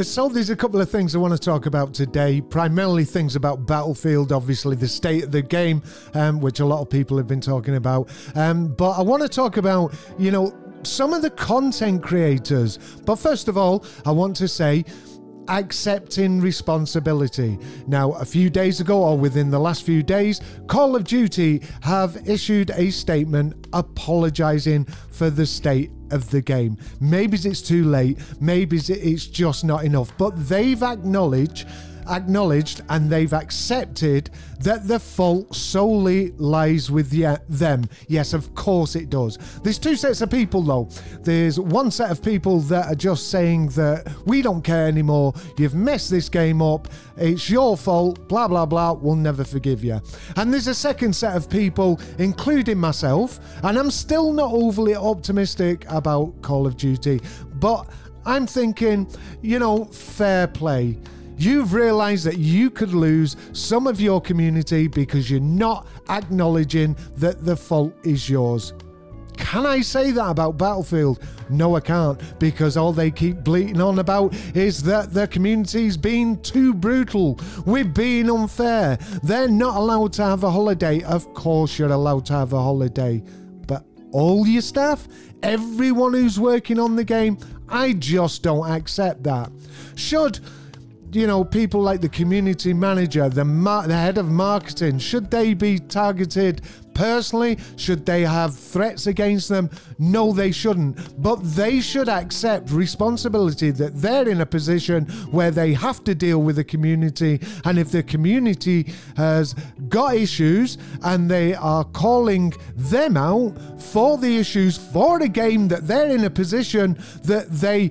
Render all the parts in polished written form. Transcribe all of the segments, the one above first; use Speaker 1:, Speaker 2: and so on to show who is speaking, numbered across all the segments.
Speaker 1: So there's a couple of things I want to talk about today, primarily things about Battlefield, obviously the state of the game, which a lot of people have been talking about. But I want to talk about, some of the content creators. But first of all, I want to say, accepting responsibility. Now, a few days ago, or within the last few days, Call of Duty have issued a statement apologizing for the state of the game. Maybe it's too late, maybe it's just not enough, but they've acknowledged and they've accepted that the fault solely lies with them. Yes, of course it does. There's two sets of people though. There's one set of people that are just saying that we don't care anymore, you've messed this game up, it's your fault, blah blah blah, we'll never forgive you. And there's a second set of people, including myself, and I'm still not overly optimistic about Call of Duty, but I'm thinking, fair play. You've realized that you could lose some of your community because you're not acknowledging that the fault is yours. Can I say that about Battlefield? No, I can't, because all they keep bleating on about is that the community's being too brutal. We're being unfair. They're not allowed to have a holiday. Of course you're allowed to have a holiday. But all your staff, everyone who's working on the game, I just don't accept that. Should people like the community manager, the head of marketing, should they be targeted personally? Should they have threats against them? No, they shouldn't. But they should accept responsibility that they're in a position where they have to deal with the community. And if the community has got issues and they are calling them out for the issues for a game that they're in a position that they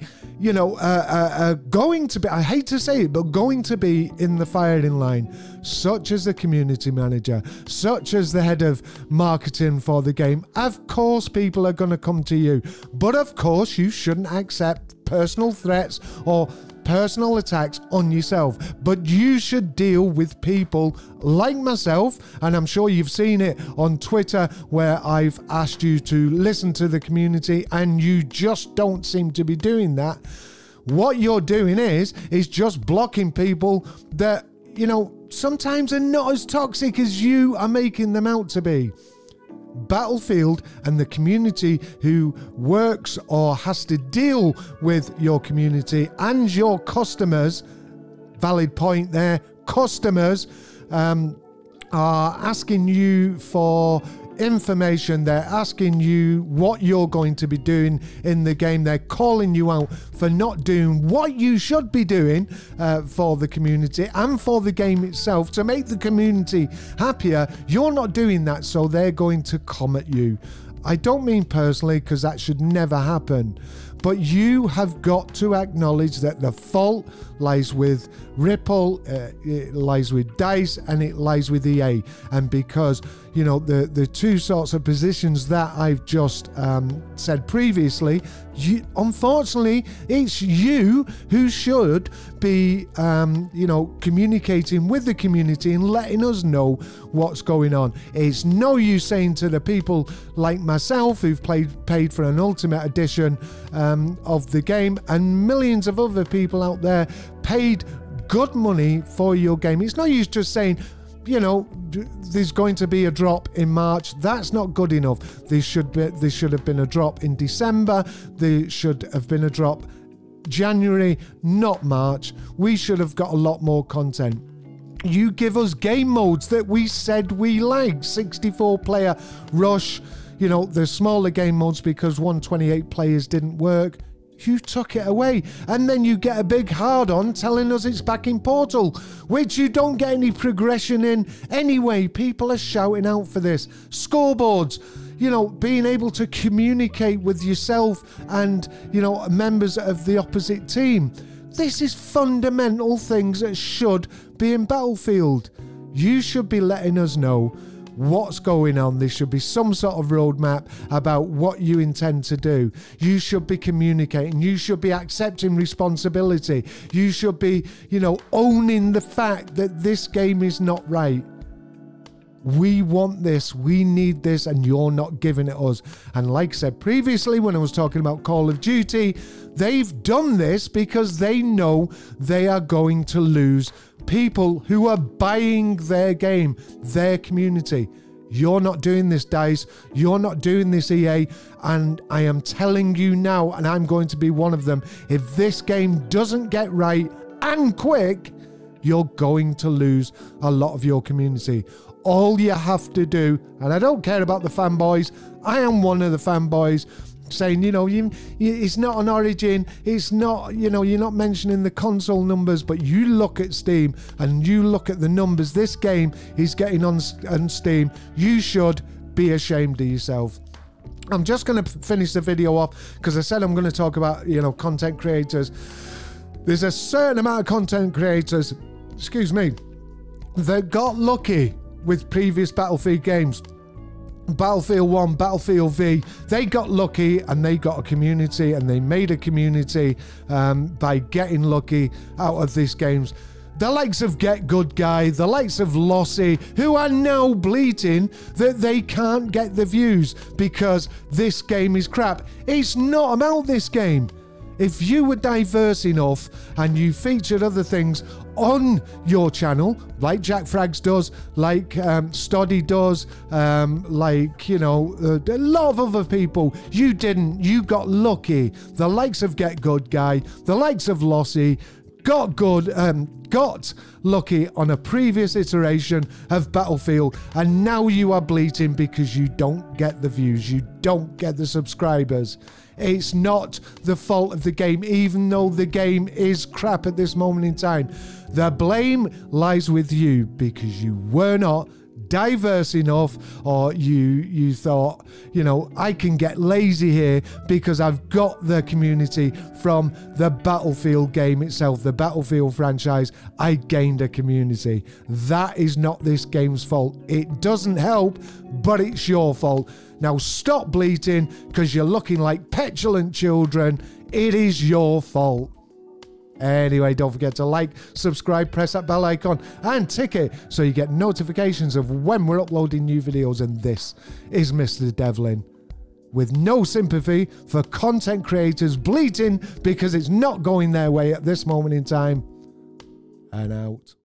Speaker 1: are going to be, I hate to say it, but going to be in the firing line, such as the community manager, such as the head of marketing for the game. Of course, people are going to come to you, but of course, you shouldn't accept personal threats or personal attacks on yourself, but you should deal with people like myself, and I'm sure you've seen it on Twitter where I've asked you to listen to the community and you just don't seem to be doing that. What you're doing is just blocking people that, sometimes are not as toxic as you are making them out to be. Battlefield and the community who works or has to deal with your community and your customers, valid point there, customers are asking you for information. They're asking you what you're going to be doing in the game. They're calling you out for not doing what you should be doing for the community and for the game itself to make the community happier. You're not doing that, so they're going to come at you. I don't mean personally, because that should never happen, but you have got to acknowledge that the fault lies with Ripple, it lies with DICE, and it lies with EA. And because, the two sorts of positions that I've just said previously, unfortunately, it's you who should be, communicating with the community and letting us know what's going on. It's no use saying to the people like myself who've paid for an Ultimate Edition of the game, and millions of other people out there paid good money for your game. It's no use just saying, there's going to be a drop in March. That's not good enough. There should have been a drop in December. There should have been a drop January, not March. We should have got a lot more content. You give us game modes that we said we liked. 64-player Rush, the smaller game modes because 128 players didn't work. You took it away, and then you get a big hard-on telling us it's back in Portal, which you don't get any progression in anyway. People are shouting out for this. Scoreboards, being able to communicate with yourself and, members of the opposite team. This is fundamental things that should be in Battlefield. You should be letting us know what's going on. There should be some sort of roadmap about what you intend to do. You should be communicating. You should be accepting responsibility. You should be, owning the fact that this game is not right. We want this, we need this, and you're not giving it us. And like I said previously when I was talking about Call of Duty, they've done this because they know they are going to lose people who are buying their game, their community. You're not doing this, DICE. You're not doing this, EA. And I am telling you now, and I'm going to be one of them, if this game doesn't get right and quick, you're going to lose a lot of your community. All you have to do, and I don't care about the fanboys, I am one of the fanboys, saying, you know, it's not on Origin, it's not, you know, you're not mentioning the console numbers, but you look at Steam and you look at the numbers this game is getting on Steam, you should be ashamed of yourself. I'm just going to finish the video off because I said I'm going to talk about, you know, content creators. There's a certain amount of content creators, excuse me, that got lucky with previous Battlefield games. Battlefield 1, Battlefield V, they got lucky and they got a community, and they made a community by getting lucky out of these games. The likes of Get Good Guy, the likes of Lossy, who are now bleating that they can't get the views because this game is crap. It's not about this game. If you were diverse enough and you featured other things on your channel, like Jack Frags does, like Stoddy does, like, you know, a lot of other people, you didn't. You got lucky. The likes of Get Good Guy, the likes of Lossy, got lucky on a previous iteration of Battlefield, and now you are bleating because you don't get the views, you don't get the subscribers. It's not the fault of the game, even though the game is crap at this moment in time. The blame lies with you because you were not diverse enough, or you thought, you know, I can get lazy here because I've got the community from the Battlefield game itself, the Battlefield franchise. I gained a community. That is not this game's fault. It doesn't help, but it's your fault. Now stop bleating because you're looking like petulant children. It is your fault. Anyway, don't forget to like, subscribe, press that bell icon and tick it so you get notifications of when we're uploading new videos. And this is Mr. Devlin, with no sympathy for content creators bleating because it's not going their way at this moment in time. And out.